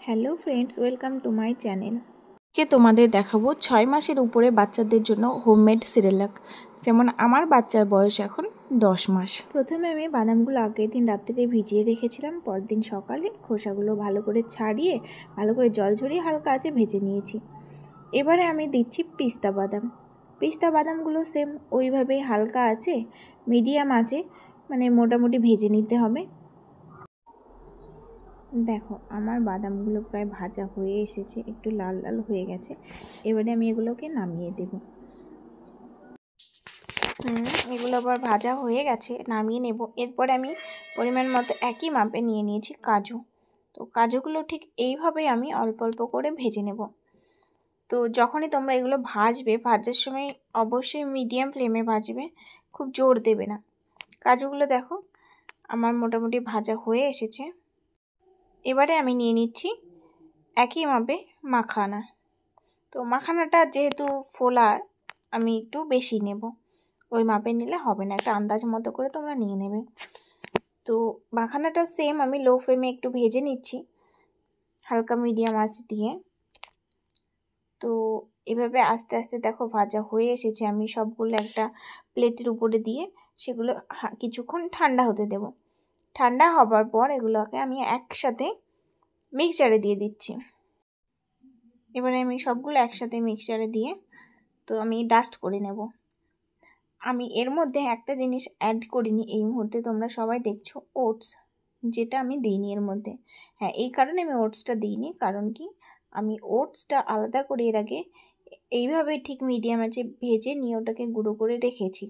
Hello friends, welcome to my channel. আজকে তোমাদের দেখাবো 6 মাসের উপরে বাচ্চাদের জন্য হোমমেড সিরেলাক। যেমন আমার বাচ্চার বয়স এখন 10 মাস। প্রথমে আমি বাদামগুলো আগের দিন রাত্রে ভিজিয়ে রেখেছিলাম। পরদিন সকালে খোসাগুলো ভালো করে ছাড়িয়ে ভালো করে জল ঝরিয়ে হালকা আঁচে ভেজে নিয়েছি। এবারে আমি দিচ্ছি পিস্তা বাদাম। পিস্তা বাদামগুলো সেম ওইভাবেই হালকা আছে মিডিয়াম আছে মানে মোটামুটি ভেজে নিতে হবে। দেখো আমার বাদামগুলো প্রায় ভাজা হয়ে এসেছে, একটু লাল লাল হয়ে গেছে। এবারে আমি এগুলোকে নামিয়ে দেব। এগুলো আবার ভাজা হয়ে গেছে, নামিয়ে নেব। এরপরে আমি পরিমাণ মতো একই মাপে নিয়ে নিয়েছি কাজু। তো কাজুগুলো ঠিক এইভাবেই আমি অল্প অল্প করে ভেজে নেব। তো যখনই তোমরা এগুলো ভাজবে, ভাজার সময় অবশ্যই মিডিয়াম ফ্লেমে ভাজবে, খুব জোর দেবে না। কাজুগুলো দেখো আমার মোটামুটি ভাজা হয়ে এসেছে। এবারে আমি নিয়ে নিচ্ছি একই মাপে মাখানা। তো মাখানাটা যেহেতু ফোলা, আমি একটু বেশি নেব। ওই মাপে নিলে হবে না, একটা আন্দাজ মতো করে তোমরা নিয়ে নেবে। তো মাখানাটাও সেম আমি লো ফ্লেমে একটু ভেজে নিচ্ছি হালকা মিডিয়াম আঁচ দিয়ে। তো এভাবে আস্তে আস্তে দেখো ভাজা হয়ে এসেছে। আমি সবগুলো একটা প্লেটের উপরে দিয়ে সেগুলো কিছুক্ষণ ঠান্ডা হতে দেব। ঠান্ডা হবার পর এগুলোকে আমি একসাথে মিক্সচারে দিয়ে দিচ্ছি। এবারে আমি সবগুলো একসাথে মিক্সচারে দিয়ে তো আমি ডাস্ট করে নেব। আমি এর মধ্যে একটা জিনিস অ্যাড করিনি এই মুহূর্তে, তোমরা সবাই দেখছো ওটস, যেটা আমি দিইনি এর মধ্যে। হ্যাঁ, এই কারণে আমি ওটসটা দিইনি, কারণ কি আমি ওটসটা আলাদা করে এর আগে এইভাবে ঠিক মিডিয়াম আছে ভেজে নিয়ে ওটাকে গুঁড়ো করে রেখেছি।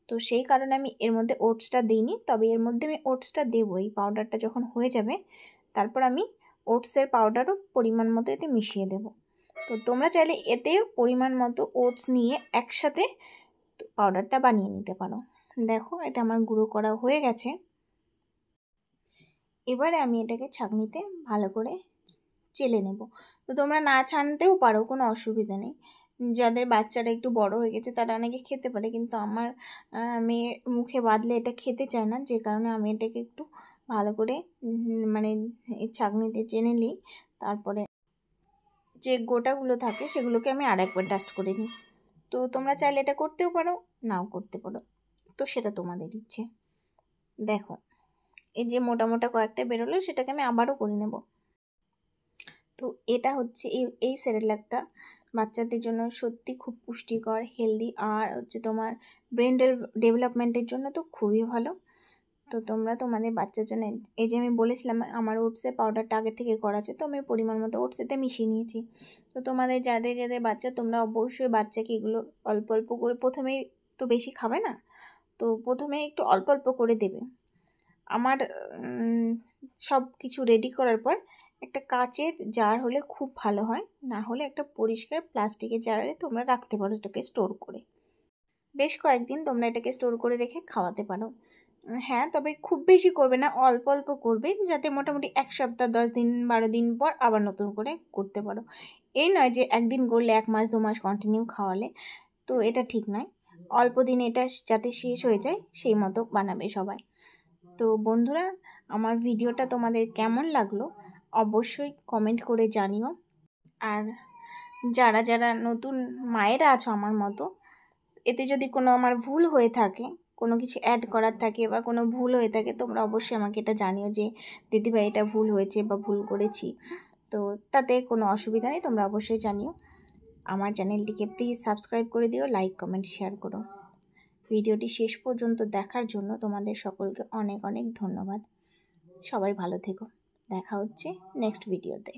তো সেই কারণে আমি এর মধ্যে ওটসটা দিইনি। তবে এর মধ্যে আমি ওটসটা দেবো, এই পাউডারটা যখন হয়ে যাবে তারপর আমি ওটসের পাউডারও পরিমাণ মতো এতে মিশিয়ে দেব। তো তোমরা চাইলে এতে পরিমাণ মতো ওটস নিয়ে একসাথে পাউডারটা বানিয়ে নিতে পারো। দেখো এটা আমার গুঁড়ো করা হয়ে গেছে। এবারে আমি এটাকে ছাঁকনিতে ভালো করে চেলে নেব। তো তোমরা না ছানতেও পারো, কোনো অসুবিধা নেই। যাদের বাচ্চারা একটু বড় হয়ে গেছে তারা অনেকে খেতে পারে, কিন্তু আমার মেয়ে মুখে বাঁধলে এটা খেতে চায় না, যে কারণে আমি এটাকে একটু ভালো করে মানে ছাঁকনিতে চেনে নিই। তারপরে যে গোটাগুলো থাকে সেগুলোকে আমি আরেকবার ডাস্ট করে নিই। তো তোমরা চাইলে এটা করতেও পারো, নাও করতে পারো, তো সেটা তোমাদের ইচ্ছে। দেখো এই যে মোটা মোটা কয়েকটা বেরোলো, সেটাকে আমি আবারও করে নেব। তো এটা হচ্ছে এই সেরেলাকটা বাচ্চাদের জন্য সত্যি খুব পুষ্টিকর, হেলদি, আর হচ্ছে তোমার ব্রেন ডেভেলপমেন্টের জন্য তো খুবই ভালো। তো তোমরা তোমাদের বাচ্চার জন্য, এই যে আমি বলেছিলাম আমার ওটসের পাউডারটা আগে থেকে করা আছে, তো আমি পরিমাণ মতো ওটস এতে মিশিয়ে নিয়েছি। তো তোমাদের যাদের যাদের বাচ্চা, তোমরা অবশ্যই বাচ্চাকে এগুলো অল্প অল্প করে, প্রথমেই তো বেশি খাবে না, তো প্রথমে একটু অল্প অল্প করে দেবে। আমার সব কিছু রেডি করার পর একটা কাচের জার হলে খুব ভালো হয়, না হলে একটা পরিষ্কার প্লাস্টিকের জারে তোমরা রাখতে পারো এটাকে স্টোর করে। বেশ কয়েকদিন তোমরা এটাকে স্টোর করে রেখে খাওয়াতে পারো। হ্যাঁ, তবে খুব বেশি করবে না, অল্প অল্প করবে, যাতে মোটামুটি 1 সপ্তাহ 10 দিন 12 দিন পর আবার নতুন করে করতে পারো। এই নয় যে একদিন করলে 1 মাস 2 মাস কন্টিনিউ খাওয়ালে, তো এটা ঠিক নয়। অল্প দিন এটা যাতে শেষ হয়ে যায় সেই মতো বানাবে সবাই। তো বন্ধুরা, আমার ভিডিওটা তোমাদের কেমন লাগলো অবশ্যই কমেন্ট করে জানিও। আর যারা যারা নতুন মায়েরা আছো আমার মতো, এতে যদি কোনো আমার ভুল হয়ে থাকে, কোনো কিছু অ্যাড করার থাকে বা কোনো ভুল হয়ে থাকে, তোমরা অবশ্যই আমাকে এটা জানিও যে দিদিভাই এটা ভুল হয়েছে বা ভুল করেছি। তো তাতে কোনো অসুবিধা নেই, তোমরা অবশ্যই জানিও। আমার চ্যানেলটিকে প্লিজ সাবস্ক্রাইব করে দিও, লাইক কমেন্ট শেয়ার করো। ভিডিওটি শেষ পর্যন্ত দেখার জন্য তোমাদের সকলকে অনেক অনেক ধন্যবাদ। সবাই ভালো থেকো, দেখা হচ্ছে নেক্সট ভিডিওতে।